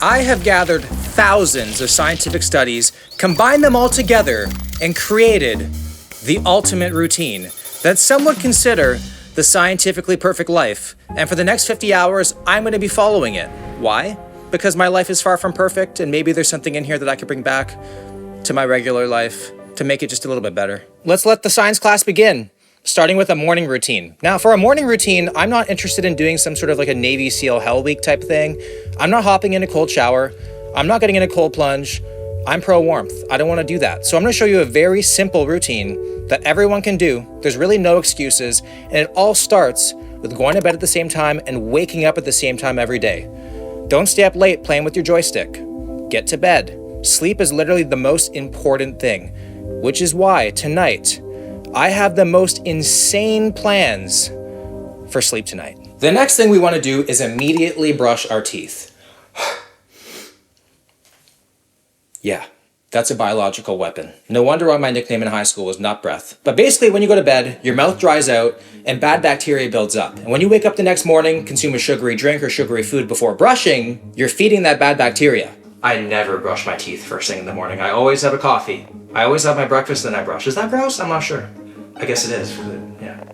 I have gathered thousands of scientific studies, combined them all together, and created the ultimate routine that some would consider the scientifically perfect life. And for the next 50 hours, I'm going to be following it. Why? Because my life is far from perfect, and maybe there's something in here that I could bring back to my regular life to make it just a little bit better. Let's let the science class begin, starting with a morning routine. Now, for a morning routine, I'm not interested in doing some sort of like a Navy SEAL Hell Week type thing. I'm not hopping in a cold shower. I'm not getting in a cold plunge. I'm pro warmth. I don't want to do that. So I'm going to show you a very simple routine that everyone can do. There's really no excuses. And it all starts with going to bed at the same time and waking up at the same time every day. Don't stay up late playing with your joystick. Get to bed. Sleep is literally the most important thing, which is why tonight I have the most insane plans for sleep tonight. The next thing we want to do is immediately brush our teeth. Yeah, that's a biological weapon. No wonder why my nickname in high school was Nut Breath. But basically, when you go to bed, your mouth dries out and bad bacteria builds up. And when you wake up the next morning, consume a sugary drink or sugary food before brushing, you're feeding that bad bacteria. I never brush my teeth first thing in the morning. I always have a coffee. I always have my breakfast, then I brush. Is that gross? I'm not sure. I guess it is. Yeah.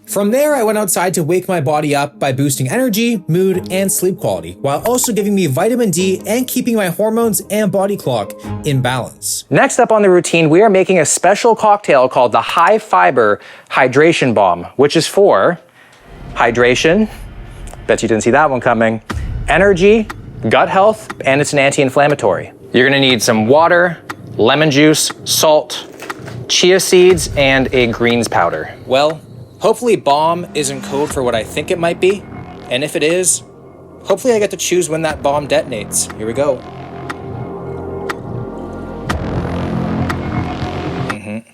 From there, I went outside to wake my body up by boosting energy, mood, and sleep quality, while also giving me vitamin D and keeping my hormones and body clock in balance. Next up on the routine, we are making a special cocktail called the High Fiber Hydration Bomb, which is for hydration, bet you didn't see that one coming, energy, gut health, and it's an anti-inflammatory. You're gonna need some water, lemon juice, salt, chia seeds, and a greens powder. Well, hopefully bomb isn't code for what I think it might be. And if it is, hopefully I get to choose when that bomb detonates. Here we go.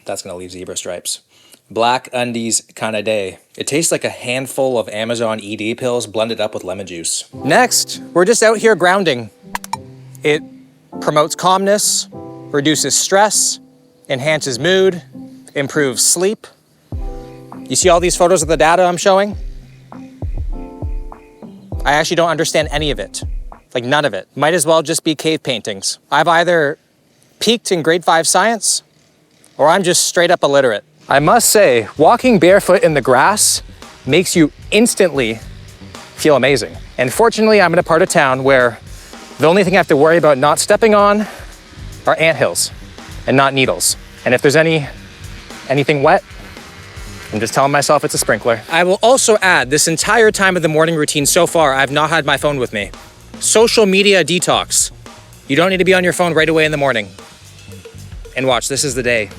That's gonna leave zebra stripes. Black undies kinda day. It tastes like a handful of Amazon ED pills blended up with lemon juice. Next, we're just out here grounding. It promotes calmness, reduces stress, enhances mood, improves sleep. You see all these photos of the data I'm showing? I actually don't understand any of it. Like none of it. Might as well just be cave paintings. I've either peaked in grade 5 science or I'm just straight up illiterate. I must say, walking barefoot in the grass makes you instantly feel amazing. And fortunately, I'm in a part of town where the only thing I have to worry about not stepping on are anthills and not needles. And if there's anything wet, I'm just telling myself it's a sprinkler. I will also add, this entire time of the morning routine so far, I've not had my phone with me. Social media detox. You don't need to be on your phone right away in the morning. And watch, this is the day.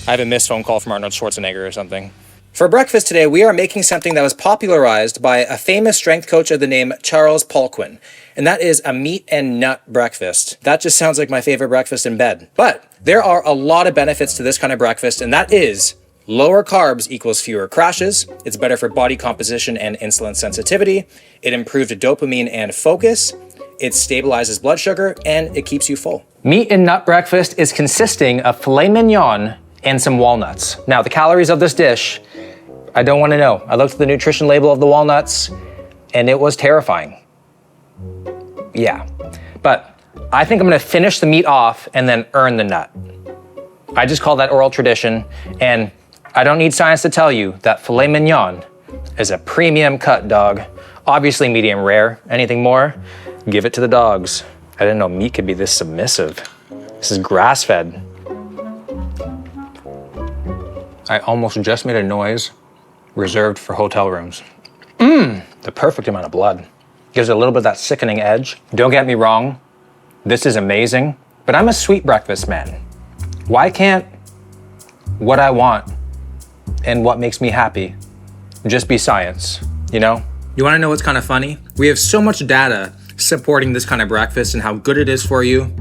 I have a missed phone call from Arnold Schwarzenegger or something. For breakfast today, we are making something that was popularized by a famous strength coach of the name Charles Poliquin. And that is a meat and nut breakfast. That just sounds like my favorite breakfast in bed. But there are a lot of benefits to this kind of breakfast, and that is lower carbs equals fewer crashes. It's better for body composition and insulin sensitivity. It improves dopamine and focus. It stabilizes blood sugar, and it keeps you full. Meat and nut breakfast is consisting of filet mignon and some walnuts. Now, the calories of this dish, I don't want to know. I looked at the nutrition label of the walnuts, and it was terrifying. Yeah, but I think I'm gonna finish the meat off and then earn the nut. I just call that oral tradition, and I don't need science to tell you that filet mignon is a premium cut, dog. Obviously medium rare. Anything more, give it to the dogs. I didn't know meat could be this submissive. This is grass-fed. I almost just made a noise reserved for hotel rooms. The perfect amount of blood. Gives it a little bit of that sickening edge. Don't get me wrong, this is amazing, but I'm a sweet breakfast man. Why can't what I want and what makes me happy just be science, you know? You wanna know what's kind of funny? We have so much data supporting this kind of breakfast and how good it is for you,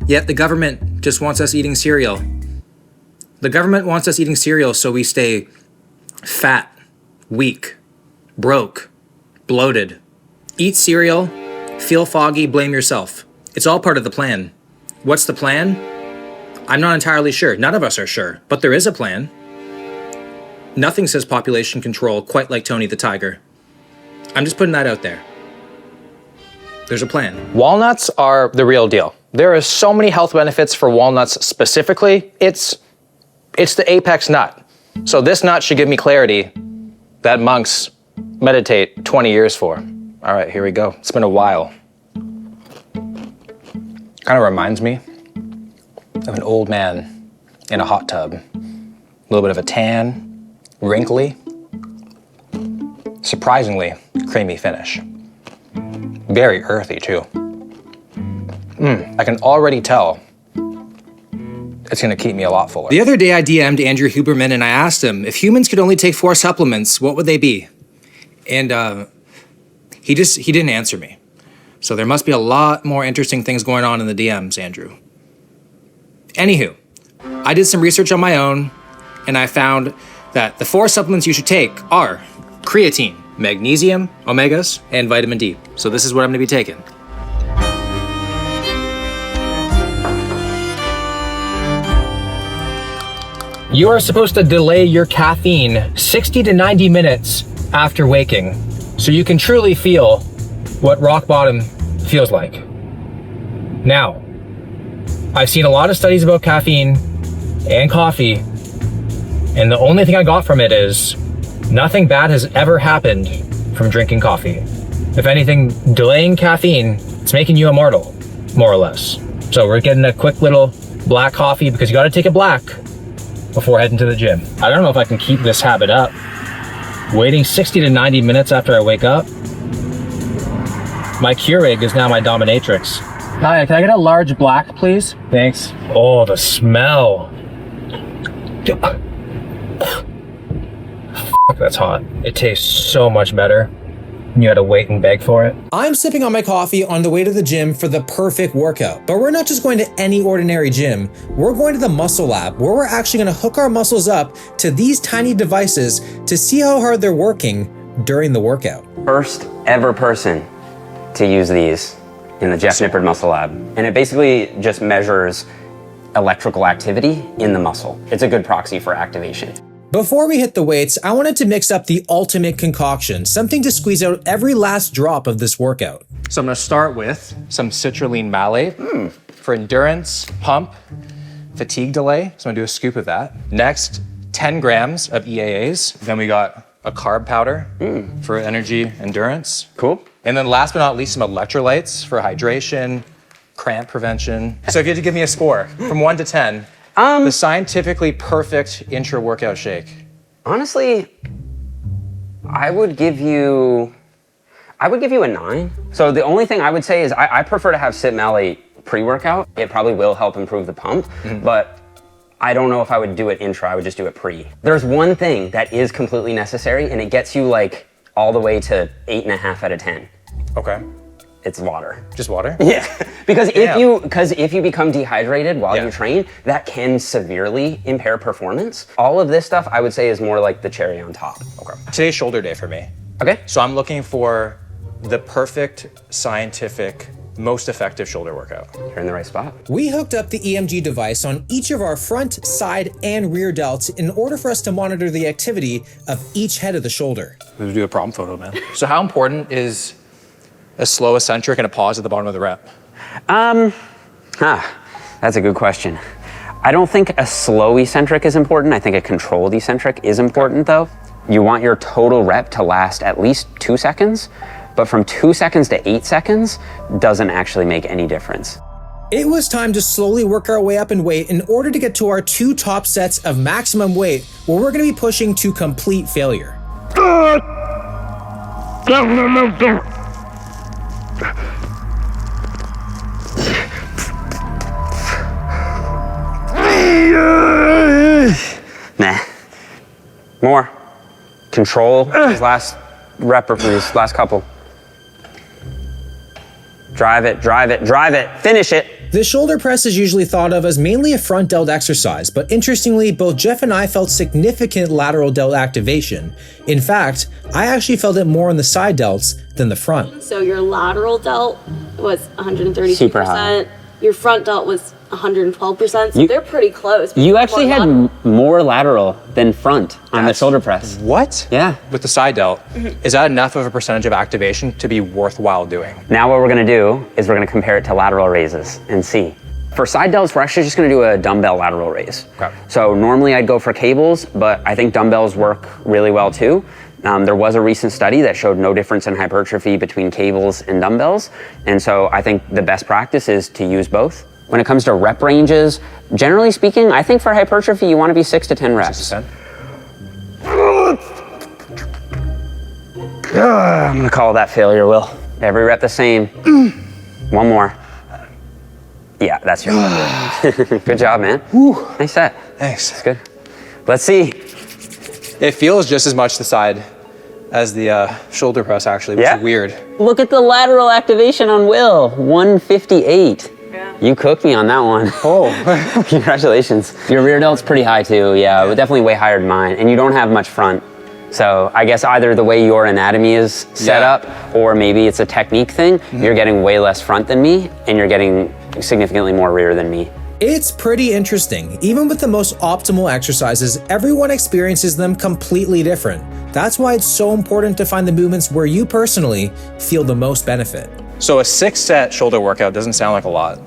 yet the government just wants us eating cereal. The government wants us eating cereal so we stay fat, weak, broke, bloated. Eat cereal, feel foggy, blame yourself. It's all part of the plan. What's the plan? I'm not entirely sure. None of us are sure, but there is a plan. Nothing says population control quite like Tony the Tiger. I'm just putting that out there. There's a plan. Walnuts are the real deal. There are so many health benefits for walnuts specifically. It's the apex nut. So this nut should give me clarity that monks meditate 20 years for. All right, here we go. It's been a while. Kind of reminds me of an old man in a hot tub. A little bit of a tan, wrinkly, surprisingly creamy finish. Very earthy too. I can already tell it's gonna keep me a lot fuller. The other day I DM'd Andrew Huberman and I asked him if humans could only take 4 supplements, what would they be? And he didn't answer me. So there must be a lot more interesting things going on in the DMs, Andrew. Anywho, I did some research on my own and I found that the 4 supplements you should take are creatine, magnesium, omegas, and vitamin D. So this is what I'm gonna be taking. You are supposed to delay your caffeine 60 to 90 minutes after waking so you can truly feel what rock bottom feels like. Now, I've seen a lot of studies about caffeine and coffee, and the only thing I got from it is nothing bad has ever happened from drinking coffee. If anything, delaying caffeine, it's making you immortal, more or less. So we're getting a quick little black coffee because you gotta take it black before heading to the gym. I don't know if I can keep this habit up. Waiting 60 to 90 minutes after I wake up. My Keurig is now my dominatrix. Hi, can I get a large black, please? Thanks. Oh, the smell. That's hot. It tastes so much better. You had to wait and beg for it. I'm sipping on my coffee on the way to the gym for the perfect workout. But we're not just going to any ordinary gym. We're going to the Muscle Lab, where we're actually going to hook our muscles up to these tiny devices to see how hard they're working during the workout. First ever person to use these in the Jeff Nippard Muscle Lab. And it basically just measures electrical activity in the muscle. It's a good proxy for activation. Before we hit the weights, I wanted to mix up the ultimate concoction, something to squeeze out every last drop of this workout. So I'm gonna start with some citrulline malate for endurance, pump, fatigue delay. So I'm gonna do a scoop of that. Next, 10 grams of EAAs. Then we got a carb powder for energy endurance. Cool. And then last but not least, some electrolytes for hydration, cramp prevention. So if you had to give me a score from 1 to 10, the scientifically perfect intra-workout shake. Honestly, I would give you a 9. So the only thing I would say is I prefer to have Sit Malate pre-workout. It probably will help improve the pump, but I don't know if I would do it intra, I would just do it pre. There's one thing that is completely necessary and it gets you like all the way to 8.5 out of 10. Okay. It's water. Just water? Yeah, because if you become dehydrated while you train, that can severely impair performance. All of this stuff I would say is more like the cherry on top. Okay. Today's shoulder day for me. Okay. So I'm looking for the perfect, scientific, most effective shoulder workout. You're in the right spot. We hooked up the EMG device on each of our front, side, and rear delts in order for us to monitor the activity of each head of the shoulder. Let's do a problem photo, man. So how important is a slow eccentric and a pause at the bottom of the rep? That's a good question. I don't think a slow eccentric is important. I think a controlled eccentric is important though. You want your total rep to last at least 2 seconds, but from 2 seconds to 8 seconds doesn't actually make any difference. It was time to slowly work our way up in weight in order to get to our 2 top sets of maximum weight, where we're gonna be pushing to complete failure. Nah. More. Control these last rep or these last couple. Drive it, drive it, drive it. Finish it. The shoulder press is usually thought of as mainly a front delt exercise, but interestingly, both Jeff and I felt significant lateral delt activation. In fact, I actually felt it more on the side delts than the front. So your lateral delt was 132%. Super high. Your front delt was 112%, so they're pretty close. You actually had more lateral than front on the shoulder press. What? Yeah. With the side delt, is that enough of a percentage of activation to be worthwhile doing? Now what we're gonna do is we're gonna compare it to lateral raises and see. For side delts, we're actually just gonna do a dumbbell lateral raise. Okay. So normally I'd go for cables, but I think dumbbells work really well too. There was a recent study that showed no difference in hypertrophy between cables and dumbbells. And so I think the best practice is to use both. When it comes to rep ranges, generally speaking, I think for hypertrophy, you wanna be 6 to 10 reps. 6 to 10? I'm gonna call that failure, Will. Every rep the same. One more. Yeah, that's your number. Good job, man. Woo. Nice set. Thanks. That's good. Let's see. It feels just as much the side as the shoulder press, actually, which is weird. Look at the lateral activation on Will, 158. Yeah. You cooked me on that one. Oh. Congratulations. Your rear delt's pretty high too, yeah, definitely way higher than mine, and you don't have much front. So I guess either the way your anatomy is set up, or maybe it's a technique thing, you're getting way less front than me, and you're getting significantly more rear than me. It's pretty interesting. Even with the most optimal exercises, everyone experiences them completely different. That's why it's so important to find the movements where you personally feel the most benefit. So a 6-set shoulder workout doesn't sound like a lot,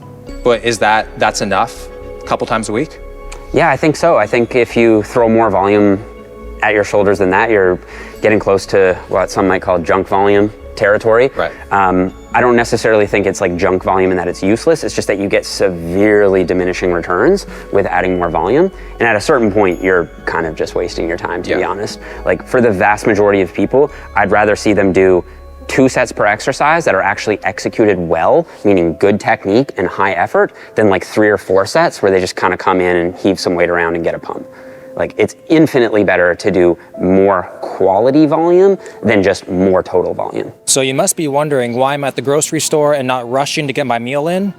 but that's enough a couple times a week? Yeah, I think so. I think if you throw more volume at your shoulders than that, you're getting close to what some might call junk volume territory. Right. I don't necessarily think it's like junk volume and that it's useless. It's just that you get severely diminishing returns with adding more volume. And at a certain point, you're kind of just wasting your time, to be honest. Like for the vast majority of people, I'd rather see them do 2 sets per exercise that are actually executed well, meaning good technique and high effort, than like 3 or 4 sets where they just kind of come in and heave some weight around and get a pump. Like it's infinitely better to do more quality volume than just more total volume. So you must be wondering why I'm at the grocery store and not rushing to get my meal in.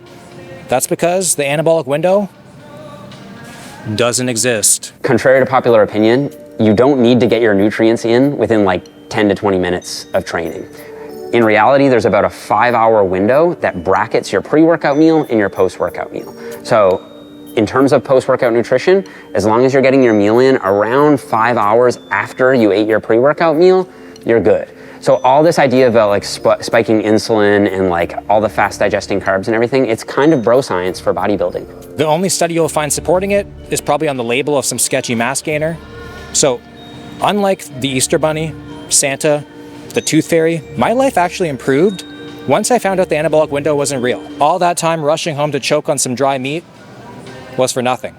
That's because the anabolic window doesn't exist. Contrary to popular opinion, you don't need to get your nutrients in within like 10 to 20 minutes of training. In reality, there's about a 5-hour window that brackets your pre-workout meal and your post-workout meal. So in terms of post-workout nutrition, as long as you're getting your meal in around 5 hours after you ate your pre-workout meal, you're good. So all this idea about like spiking insulin and like all the fast digesting carbs and everything, it's kind of bro science for bodybuilding. The only study you'll find supporting it is probably on the label of some sketchy mass gainer. So unlike the Easter Bunny, Santa, the Tooth Fairy, my life actually improved once I found out the anabolic window wasn't real. All that time rushing home to choke on some dry meat was for nothing.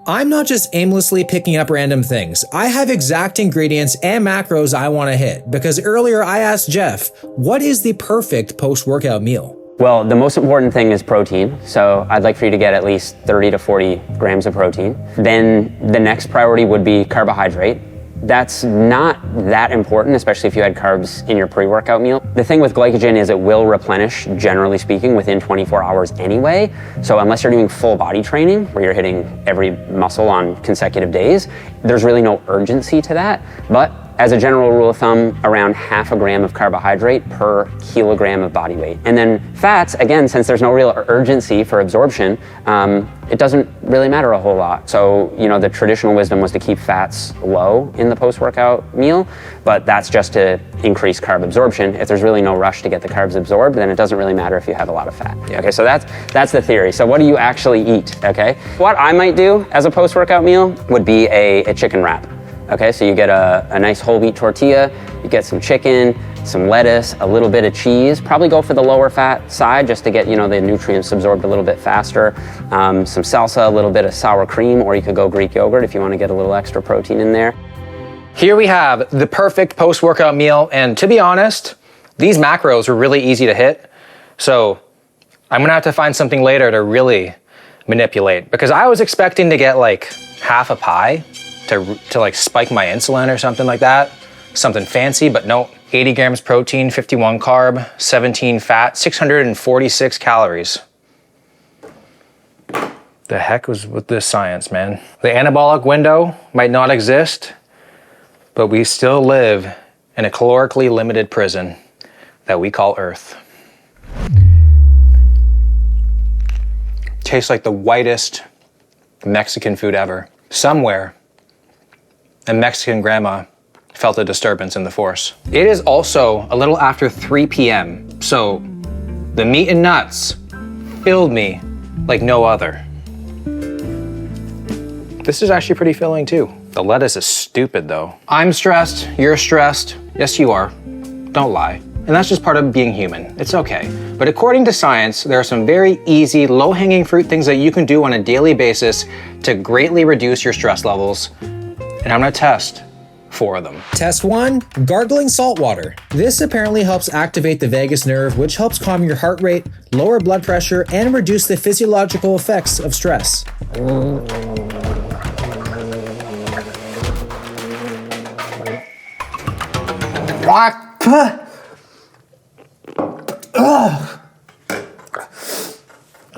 I'm not just aimlessly picking up random things. I have exact ingredients and macros I want to hit, because earlier I asked Jeff, what is the perfect post-workout meal? Well, the most important thing is protein. So I'd like for you to get at least 30 to 40 grams of protein. Then the next priority would be carbohydrate. That's not that important, especially if you had carbs in your pre-workout meal. The thing with glycogen is it will replenish, generally speaking, within 24 hours anyway. So unless you're doing full body training, where you're hitting every muscle on consecutive days, there's really no urgency to that. But as a general rule of thumb, around 0.5 gram of carbohydrate per kilogram of body weight. And then fats, again, since there's no real urgency for absorption, it doesn't really matter a whole lot. So, you know, the traditional wisdom was to keep fats low in the post-workout meal, but that's just to increase carb absorption. If there's really no rush to get the carbs absorbed, then it doesn't really matter if you have a lot of fat. Okay, so that's the theory. So what do you actually eat, okay? What I might do as a post-workout meal would be a chicken wrap. Okay, so you get a nice whole wheat tortilla, you get some chicken, some lettuce, a little bit of cheese, probably go for the lower fat side just to get, you know, the nutrients absorbed a little bit faster. Some salsa, a little bit of sour cream, or you could go Greek yogurt if you want to get a little extra protein in there. Here we have the perfect post-workout meal, and to be honest, these macros were really easy to hit, so I'm gonna have to find something later to really manipulate, because I was expecting to get like half a pie to like spike my insulin or something like that, something fancy, but no. 80 grams protein, 51 carb, 17 fat, 646 calories. The heck was with this science, man? The anabolic window might not exist, but we still live in a calorically limited prison that we call Earth. tastes like the whitest Mexican food ever. Somewhere, a Mexican grandma felt a disturbance in the force. It is also a little after 3 p.m., so the meat and nuts filled me like no other. This is actually pretty filling too. The lettuce is stupid though. I'm stressed, you're stressed. Yes, you are. Don't lie. And that's just part of being human. It's okay. But according to science, there are some very easy, low-hanging fruit things that you can do on a daily basis to greatly reduce your stress levels. And I'm gonna test 4 of them. Test 1, gargling salt water. This apparently helps activate the vagus nerve, which helps calm your heart rate, lower blood pressure, and reduce the physiological effects of stress.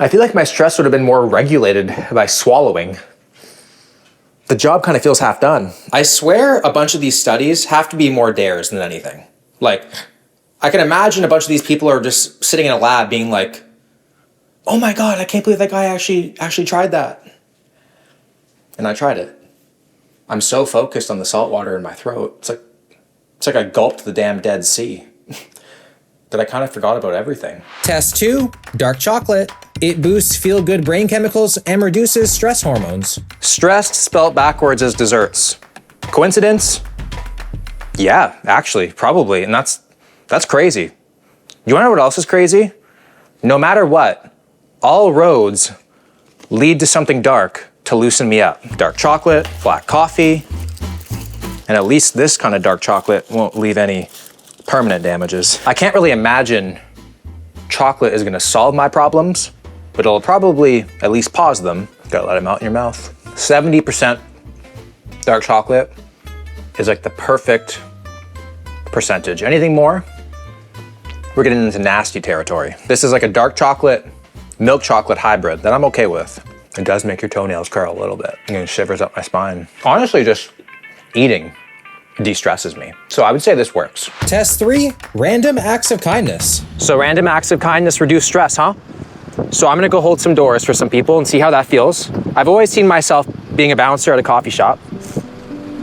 I feel like my stress would have been more regulated by swallowing. The job kind of feels half done. I swear a bunch of these studies have to be more dares than anything. Like, I can imagine a bunch of these people are just sitting in a lab being like, oh my God, I can't believe that guy actually tried that. And I tried it. I'm so focused on the salt water in my throat. It's like I gulped the damn Dead Sea. That I kind of forgot about everything. Test 2, dark chocolate. It boosts feel-good brain chemicals and reduces stress hormones. Stressed spelt backwards as desserts. Coincidence? Yeah, actually, probably. And that's crazy. You wanna know what else is crazy? No matter what, all roads lead to something dark to loosen me up. Dark chocolate, black coffee, and at least this kind of dark chocolate won't leave any permanent damages. I can't really imagine chocolate is gonna solve my problems, but it'll probably at least pause them. Gotta let them out in your mouth. 70% dark chocolate is like the perfect percentage. Anything more, we're getting into nasty territory. This is like a dark chocolate, milk chocolate hybrid that I'm okay with. It does make your toenails curl a little bit. It shivers up my spine. Honestly, just eating de-stresses me. So I would say this works. Test 3, random acts of kindness. So random acts of kindness reduce stress, huh? So I'm gonna go hold some doors for some people and see how that feels. I've always seen myself being a bouncer at a coffee shop.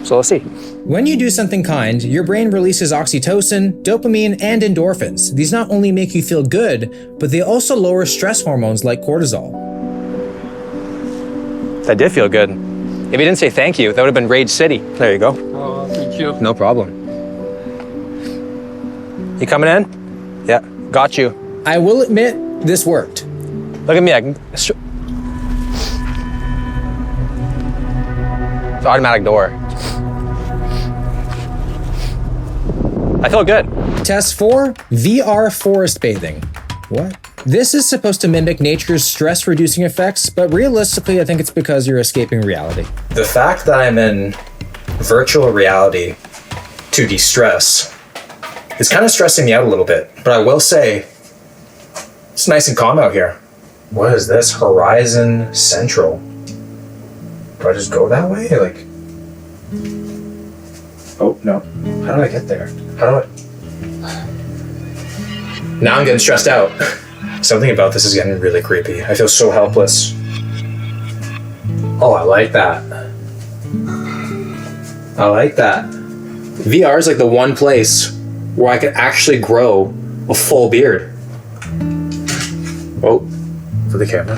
So let's see. When you do something kind, your brain releases oxytocin, dopamine, and endorphins. These not only make you feel good, but they also lower stress hormones like cortisol. That did feel good. If you didn't say thank you, that would have been Rage City. There you go. Thank you. No problem. You coming in? Yeah, got you. I will admit, this worked. Look at me, it's automatic door. I feel good. Test 4, VR forest bathing. What? This is supposed to mimic nature's stress-reducing effects, but realistically, I think it's because you're escaping reality. The fact that I'm in virtual reality to de-stress is kind of stressing me out a little bit, but I will say, it's nice and calm out here. What is this? Horizon Central. Do I just go that way? Like, oh, no. How do I get there? How do I... Now I'm getting stressed out. Something about this is getting really creepy. I feel so helpless. Oh, I like that. I like that. VR is like the one place where I could actually grow a full beard. Oh, for the camera.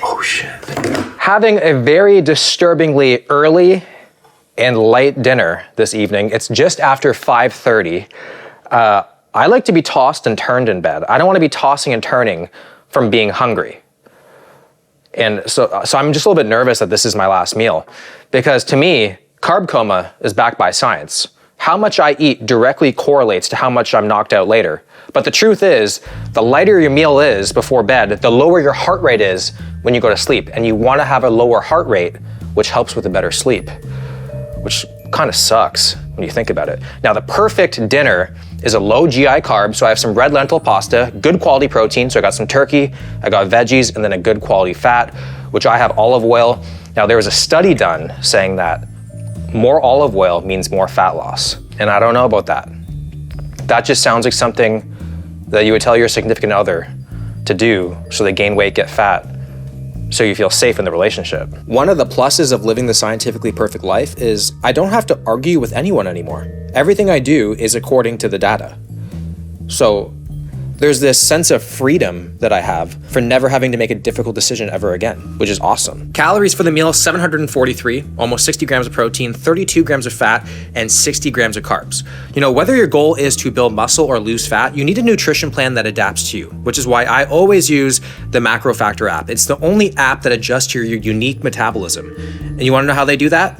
Oh shit. Having a very disturbingly early and light dinner this evening. It's just after 5:30. I like to be tossed and turned in bed. I don't want to be tossing and turning from being hungry. And so I'm just a little bit nervous that this is my last meal, because to me, carb coma is backed by science. How much I eat directly correlates to how much I'm knocked out later. But the truth is, the lighter your meal is before bed, the lower your heart rate is when you go to sleep. And you want to have a lower heart rate, which helps with a better sleep, which kind of sucks when you think about it. Now, the perfect dinner is a low GI carb, so I have some red lentil pasta, good quality protein, so I got some turkey, I got veggies, and then a good quality fat, which I have olive oil. Now, there was a study done saying that more olive oil means more fat loss, and I don't know about that. That just sounds like something that you would tell your significant other to do so they gain weight, get fat, so you feel safe in the relationship. One of the pluses of living the scientifically perfect life is I don't have to argue with anyone anymore. Everything I do is according to the data. So there's this sense of freedom that I have for never having to make a difficult decision ever again, which is awesome. Calories for the meal, 743, almost 60 grams of protein, 32 grams of fat, and 60 grams of carbs. You know, whether your goal is to build muscle or lose fat, you need a nutrition plan that adapts to you, which is why I always use the Macro Factor app. It's the only app that adjusts to your unique metabolism. And you wanna know how they do that?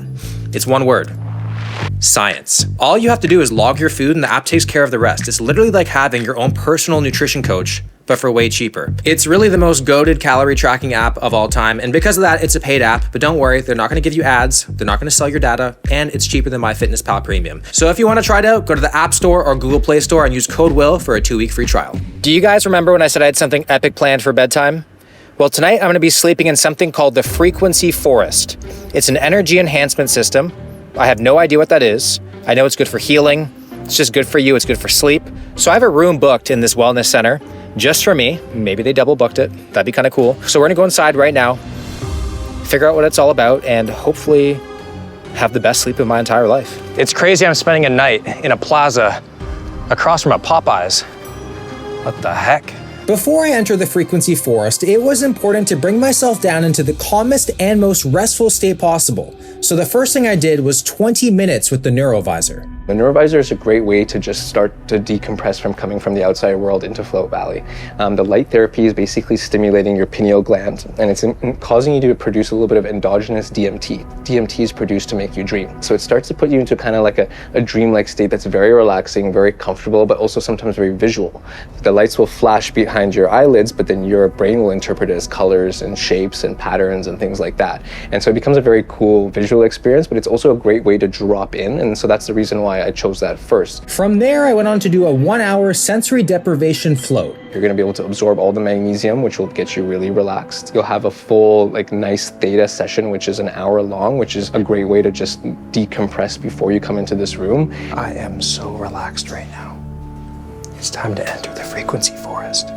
It's one word. Science. All you have to do is log your food and the app takes care of the rest. It's literally like having your own personal nutrition coach, but for way cheaper. It's really the most goated calorie tracking app of all time, and because of that, it's a paid app, but don't worry, they're not gonna give you ads, they're not gonna sell your data, and it's cheaper than MyFitnessPal Premium. So if you wanna try it out, go to the App Store or Google Play Store and use code WILL for a 2-week free trial. Do you guys remember when I said I had something epic planned for bedtime? Well, tonight I'm gonna be sleeping in something called the Frequency Forest. It's an energy enhancement system. I have no idea what that is. I know it's good for healing. It's just good for you. It's good for sleep. So I have a room booked in this wellness center just for me. Maybe they double booked it. That'd be kind of cool. So we're gonna go inside right now, figure out what it's all about, and hopefully have the best sleep of my entire life. It's crazy I'm spending a night in a plaza across from a Popeyes. What the heck? Before I enter the Frequency Forest, it was important to bring myself down into the calmest and most restful state possible. So the first thing I did was 20 minutes with the Neurovisor. The Neurovisor is a great way to just start to decompress from coming from the outside world into Float Valley. The light therapy is basically stimulating your pineal gland, and it's causing you to produce a little bit of endogenous DMT. DMT is produced to make you dream. So it starts to put you into kind of like a dreamlike state that's very relaxing, very comfortable, but also sometimes very visual. The lights will flash behind your eyelids, but then your brain will interpret it as colors and shapes and patterns and things like that. And so it becomes a very cool visual experience, but it's also a great way to drop in, and so that's the reason why I chose that first. From there, I went on to do a 1-hour sensory deprivation float. You're going to be able to absorb all the magnesium, which will get you really relaxed. You'll have a full, nice theta session, which is an hour long, which is a great way to just decompress before you come into this room. I am so relaxed right now. It's time to enter the Frequency Forest.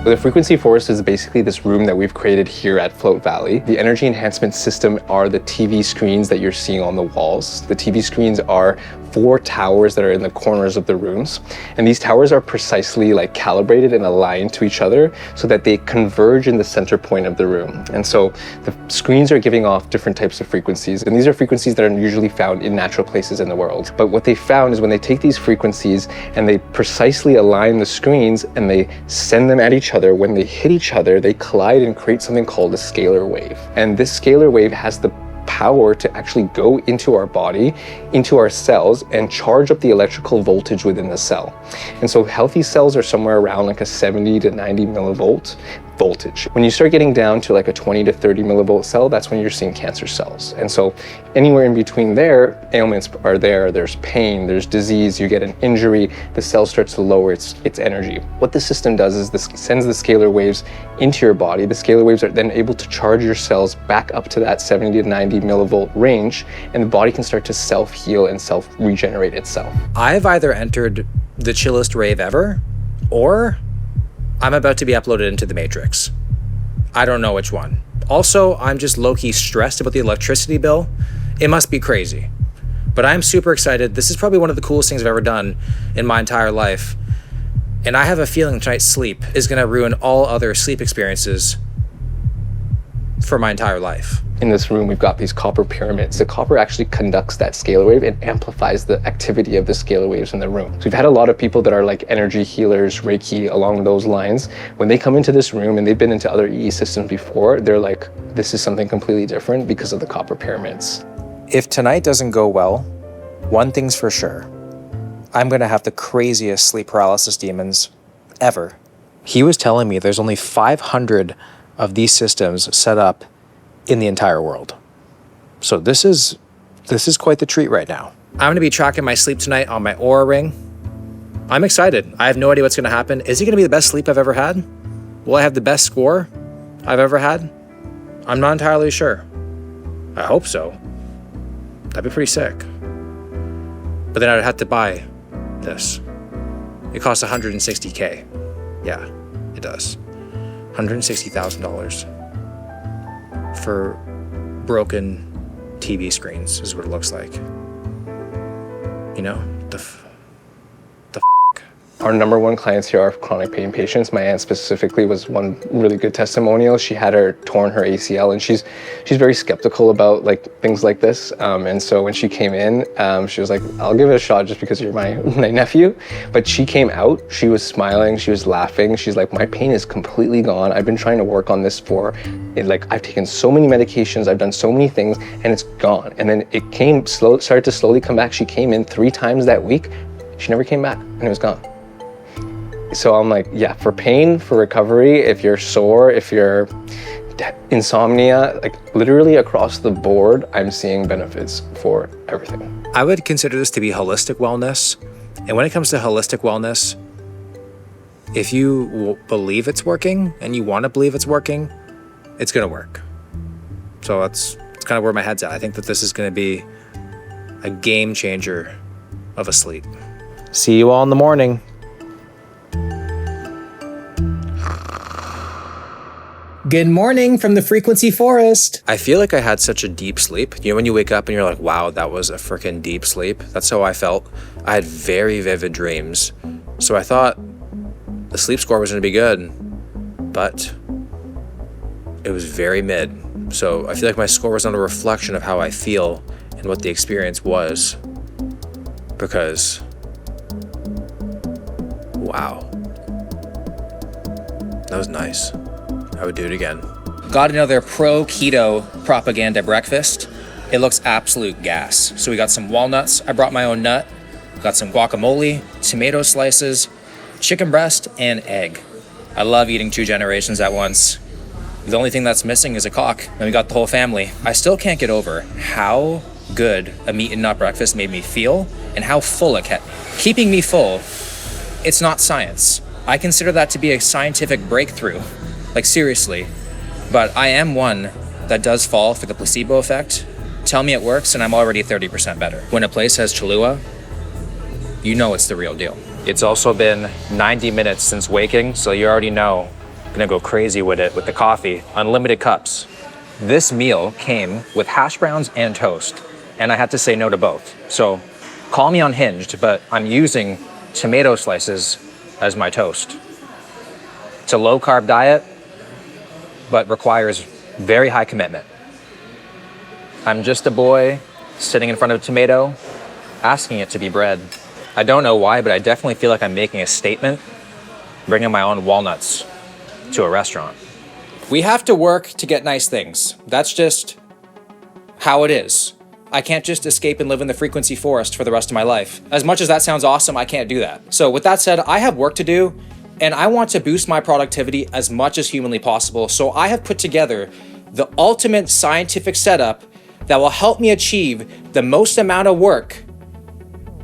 The Frequency Forest is basically this room that we've created here at Float Valley. The energy enhancement system are the TV screens that you're seeing on the walls. The TV screens are 4 towers that are in the corners of the rooms. And these towers are precisely calibrated and aligned to each other so that they converge in the center point of the room. And so the screens are giving off different types of frequencies. And these are frequencies that are usually found in natural places in the world. But what they found is when they take these frequencies and they precisely align the screens and they send them at each other, when they hit each other, they collide and create something called a scalar wave. And this scalar wave has the power to actually go into our body, into our cells, and charge up the electrical voltage within the cell. And so healthy cells are somewhere around a 70 to 90 millivolt voltage. When you start getting down to a 20 to 30 millivolt cell, that's when you're seeing cancer cells. And so anywhere in between there, ailments are there, there's pain, there's disease, you get an injury, the cell starts to lower its energy. What the system does is this sends the scalar waves into your body. The scalar waves are then able to charge your cells back up to that 70 to 90 millivolt range, and the body can start to self-heal and self-regenerate itself. I've either entered the chillest rave ever, or I'm about to be uploaded into the Matrix. I don't know which one. Also, I'm just low-key stressed about the electricity bill. It must be crazy. But I'm super excited. This is probably one of the coolest things I've ever done in my entire life. And I have a feeling tonight's sleep is gonna ruin all other sleep experiences for my entire life. In this room, we've got these copper pyramids. The copper actually conducts that scalar wave and amplifies the activity of the scalar waves in the room. So we've had a lot of people that are energy healers, Reiki, along those lines. When they come into this room and they've been into other EE systems before, they're like, this is something completely different because of the copper pyramids. If tonight doesn't go well, one thing's for sure. I'm gonna have the craziest sleep paralysis demons ever. He was telling me there's only 500 of these systems set up in the entire world. So this is quite the treat right now. I'm gonna be tracking my sleep tonight on my Oura Ring. I'm excited. I have no idea what's gonna happen. Is it gonna be the best sleep I've ever had? Will I have the best score I've ever had? I'm not entirely sure. I hope so. That'd be pretty sick. But then I'd have to buy this. It costs $160K. Yeah, it does. $160,000 for broken TV screens is what it looks like. You know, Our number one clients here are chronic pain patients. My aunt specifically was one really good testimonial. She had torn her ACL, and she's very skeptical about like things like this. And so when she came in, she was like, "I'll give it a shot just because you're my nephew." But she came out. She was smiling. She was laughing. She's like, "My pain is completely gone. I've been trying to work on this I've taken so many medications. I've done so many things, and it's gone." And then it started to slowly come back. She came in 3 times that week. She never came back, and it was gone. So I'm like, yeah, for pain, for recovery, if you're sore, if you're insomnia, like literally across the board, I'm seeing benefits for everything. I would consider this to be holistic wellness. And when it comes to holistic wellness, if you believe it's working and you want to believe it's working, it's going to work. So that's kind of where my head's at. I think that this is going to be a game changer of a sleep. See you all in the morning. Good morning from the frequency forest. I feel like I had such a deep sleep. You know, when you wake up and you're like, wow, that was a freaking deep sleep. That's how I felt. I had very vivid dreams. So I thought the sleep score was going to be good, but it was very mid. So I feel like my score was not a reflection of how I feel and what the experience was. Because, wow, that was nice. I would do it again. Got another pro keto propaganda breakfast. It looks absolute gas. So we got some walnuts. I brought my own nut. Got some guacamole, tomato slices, chicken breast, and egg. I love eating 2 generations at once. The only thing that's missing is a cock, and we got the whole family. I still can't get over how good a meat and nut breakfast made me feel and how full it kept. Keeping me full, it's not science. I consider that to be a scientific breakthrough. Like seriously, but I am one that does fall for the placebo effect. Tell me it works and I'm already 30% better. When a place has Cholula, you know it's the real deal. It's also been 90 minutes since waking, so you already know I'm gonna go crazy with it with the coffee. Unlimited cups. This meal came with hash browns and toast, and I had to say no to both. So call me unhinged, but I'm using tomato slices as my toast. It's a low carb diet, but requires very high commitment. I'm just a boy sitting in front of a tomato, asking it to be bread. I don't know why, but I definitely feel like I'm making a statement, bringing my own walnuts to a restaurant. We have to work to get nice things. That's just how it is. I can't just escape and live in the frequency forest for the rest of my life. As much as that sounds awesome, I can't do that. So with that said, I have work to do, and I want to boost my productivity as much as humanly possible. So I have put together the ultimate scientific setup that will help me achieve the most amount of work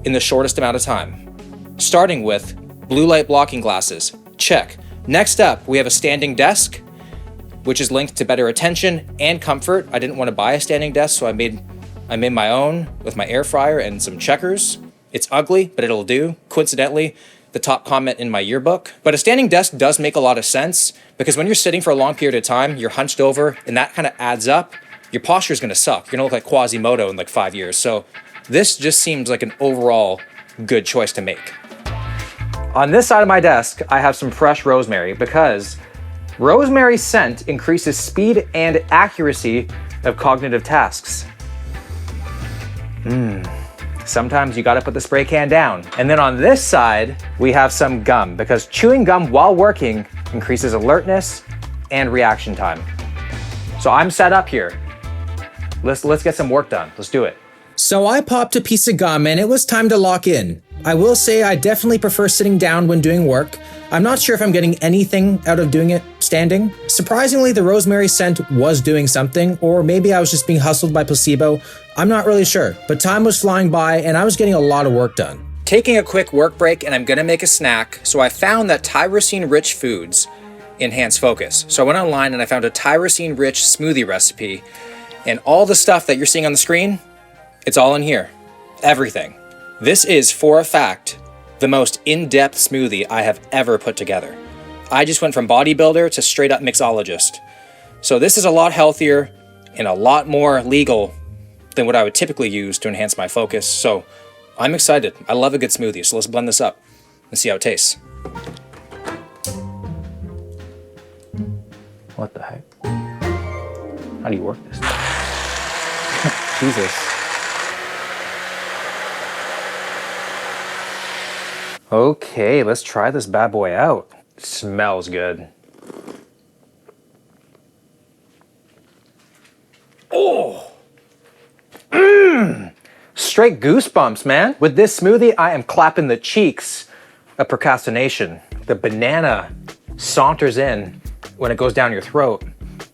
in the shortest amount of time. Starting with blue light blocking glasses, check. Next up, we have a standing desk, which is linked to better attention and comfort. I didn't want to buy a standing desk, so I made my own with my air fryer and some checkers. It's ugly, but it'll do. Coincidentally, the top comment in my yearbook. But a standing desk does make a lot of sense because when you're sitting for a long period of time, you're hunched over and that kind of adds up. Your posture is going to suck. You're going to look like Quasimodo in like 5 years. So this just seems like an overall good choice to make. On this side of my desk, I have some fresh rosemary because rosemary scent increases speed and accuracy of cognitive tasks. Sometimes you gotta put the spray can down. And then on this side, we have some gum because chewing gum while working increases alertness and reaction time. So I'm set up here. Let's get some work done. Let's do it. So I popped a piece of gum and it was time to lock in. I will say I definitely prefer sitting down when doing work. I'm not sure if I'm getting anything out of doing it standing. Surprisingly, the rosemary scent was doing something, or maybe I was just being hustled by placebo. I'm not really sure, but time was flying by and I was getting a lot of work done. Taking a quick work break and I'm gonna make a snack, so I found that tyrosine-rich foods enhance focus. So I went online and I found a tyrosine-rich smoothie recipe, and all the stuff that you're seeing on the screen, it's all in here. Everything. This is, for a fact, the most in-depth smoothie I have ever put together. I just went from bodybuilder to straight up mixologist. So this is a lot healthier and a lot more legal than what I would typically use to enhance my focus. So I'm excited. I love a good smoothie. So let's blend this up and see how it tastes. What the heck? How do you work this? Jesus. Okay, let's try this bad boy out. It smells good. Oh! Straight goosebumps, man. With this smoothie, I am clapping the cheeks of procrastination. The banana saunters in when it goes down your throat.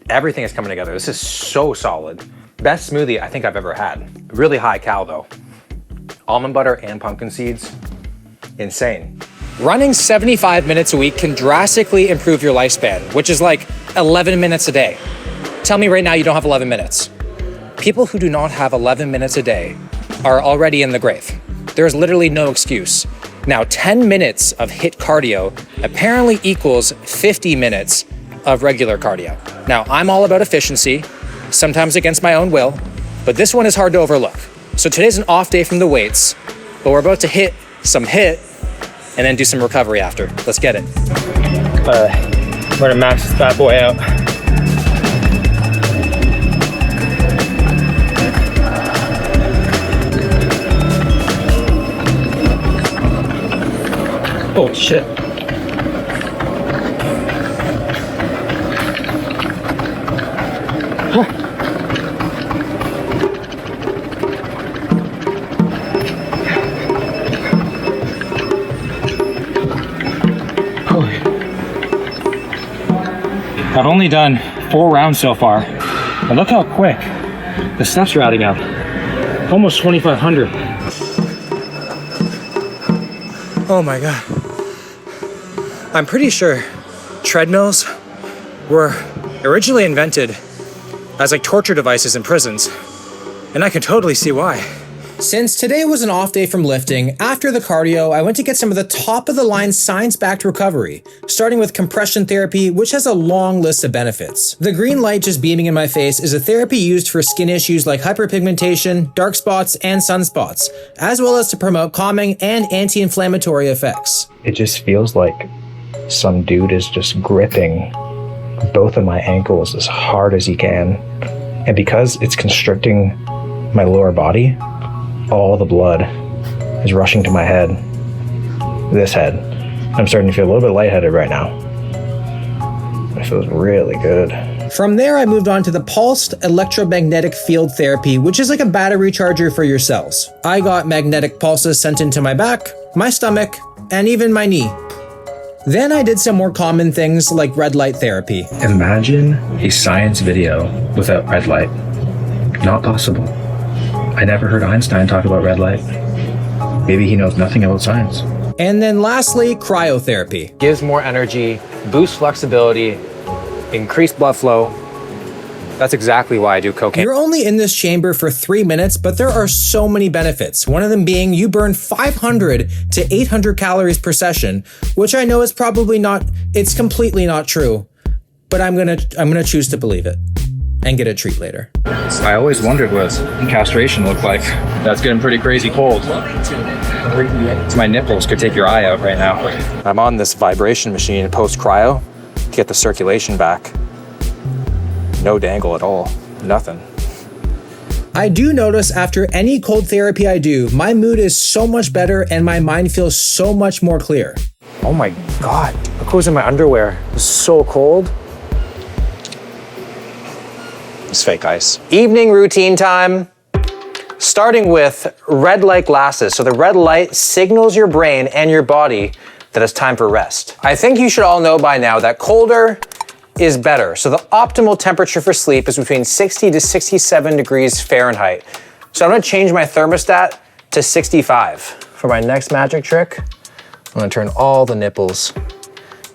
Everything is coming together. This is so solid. Best smoothie I think I've ever had. Really high cal though. Almond butter and pumpkin seeds. Insane. Running 75 minutes a week can drastically improve your lifespan, which is like 11 minutes a day. Tell me right now you don't have 11 minutes. People who do not have 11 minutes a day are already in the grave. There's literally no excuse. Now, 10 minutes of HIIT cardio apparently equals 50 minutes of regular cardio. Now, I'm all about efficiency, sometimes against my own will, but this one is hard to overlook. So today's an off day from the weights, but we're about to hit some HIIT and then do some recovery after. Let's get it. We're gonna max this bad boy out. Oh shit. I've only done 4 rounds so far, but look how quick the steps are adding up. Almost 2,500. Oh my God. I'm pretty sure treadmills were originally invented as like torture devices in prisons, and I can totally see why. Since today was an off day from lifting, after the cardio, I went to get some of the top-of-the-line science-backed recovery, starting with compression therapy, which has a long list of benefits. The green light just beaming in my face is a therapy used for skin issues like hyperpigmentation, dark spots, and sunspots, as well as to promote calming and anti-inflammatory effects. It just feels like some dude is just gripping both of my ankles as hard as he can. And because it's constricting my lower body, all the blood is rushing to my head, this head. I'm starting to feel a little bit lightheaded right now. It feels really good. From there, I moved on to the pulsed electromagnetic field therapy, which is like a battery charger for your cells. I got magnetic pulses sent into my back, my stomach, and even my knee. Then I did some more common things like red light therapy. Imagine a science video without red light. Not possible. I never heard Einstein talk about red light. Maybe he knows nothing about science. And then lastly, cryotherapy. Gives more energy, boosts flexibility, increased blood flow. That's exactly why I do cocaine. You're only in this chamber for 3 minutes, but there are so many benefits. One of them being you burn 500 to 800 calories per session, which I know is probably not, it's completely not true, but I'm gonna choose to believe it and get a treat later. I always wondered what castration looked like. That's getting pretty crazy cold. My nipples could take your eye out right now. I'm on this vibration machine post cryo to get the circulation back. No dangle at all, nothing. I do notice after any cold therapy I do, my mood is so much better and my mind feels so much more clear. Oh my God, look who's in my underwear. It's so cold. It's fake ice. Evening routine time. Starting with red light glasses. So the red light signals your brain and your body that it's time for rest. I think you should all know by now that colder is better. So the optimal temperature for sleep is between 60 to 67 degrees Fahrenheit. So I'm gonna change my thermostat to 65. For my next magic trick, I'm gonna turn all the nipples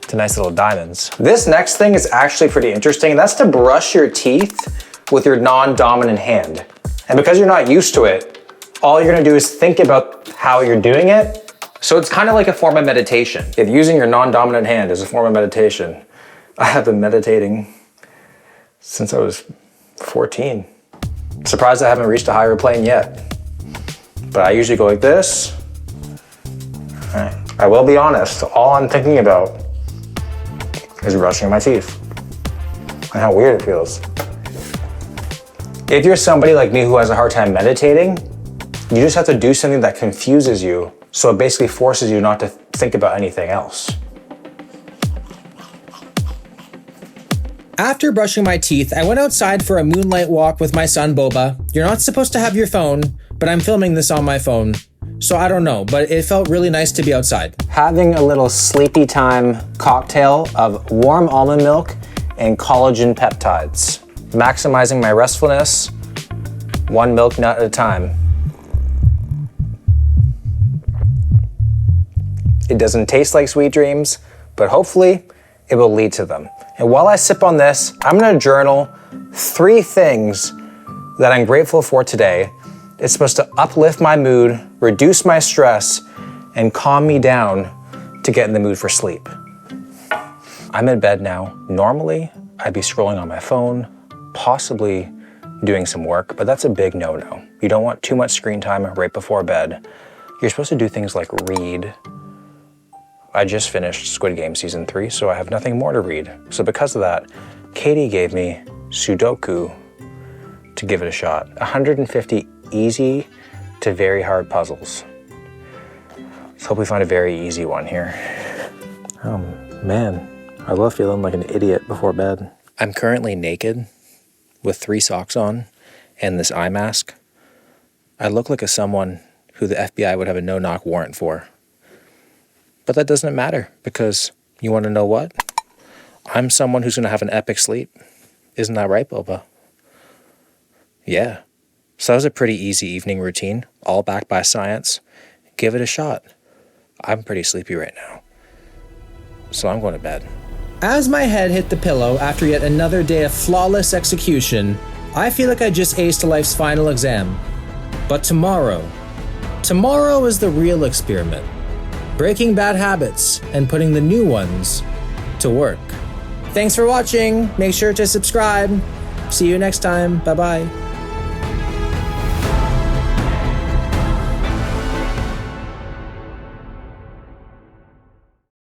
to nice little diamonds. This next thing is actually pretty interesting. That's to brush your teeth with your non-dominant hand. And because you're not used to it, all you're gonna do is think about how you're doing it. So it's kind of like a form of meditation. If using your non-dominant hand is a form of meditation, I have been meditating since I was 14. Surprised I haven't reached a higher plane yet. But I usually go like this. All right. I will be honest, all I'm thinking about is brushing my teeth and how weird it feels. If you're somebody like me who has a hard time meditating, you just have to do something that confuses you, so it basically forces you not to think about anything else. After brushing my teeth, I went outside for a moonlight walk with my son Boba. You're not supposed to have your phone, but I'm filming this on my phone, so I don't know, but it felt really nice to be outside. Having a little sleepy time cocktail of warm almond milk and collagen peptides. Maximizing my restfulness, one milk nut at a time. It doesn't taste like sweet dreams, but hopefully it will lead to them. And while I sip on this, I'm gonna journal 3 things that I'm grateful for today. It's supposed to uplift my mood, reduce my stress, and calm me down to get in the mood for sleep. I'm in bed now. Normally, I'd be scrolling on my phone, possibly doing some work, but that's a big no-no. You don't want too much screen time right before bed. You're supposed to do things like read. I just finished Squid Game Season 3, so I have nothing more to read. So because of that, Katie gave me Sudoku to give it a shot. 150 easy to very hard puzzles. Let's hope we find a very easy one here. Oh man, I love feeling like an idiot before bed. I'm currently naked with 3 socks on and this eye mask. I look like someone who the FBI would have a no-knock warrant for. But that doesn't matter, because you want to know what? I'm someone who's going to have an epic sleep. Isn't that right, Boba? Yeah. So that was a pretty easy evening routine, all backed by science. Give it a shot. I'm pretty sleepy right now, so I'm going to bed. As my head hit the pillow after yet another day of flawless execution, I feel like I just aced life's final exam. But tomorrow is the real experiment. Breaking bad habits and putting the new ones to work. Thanks for watching. Make sure to subscribe. See you next time. Bye-bye.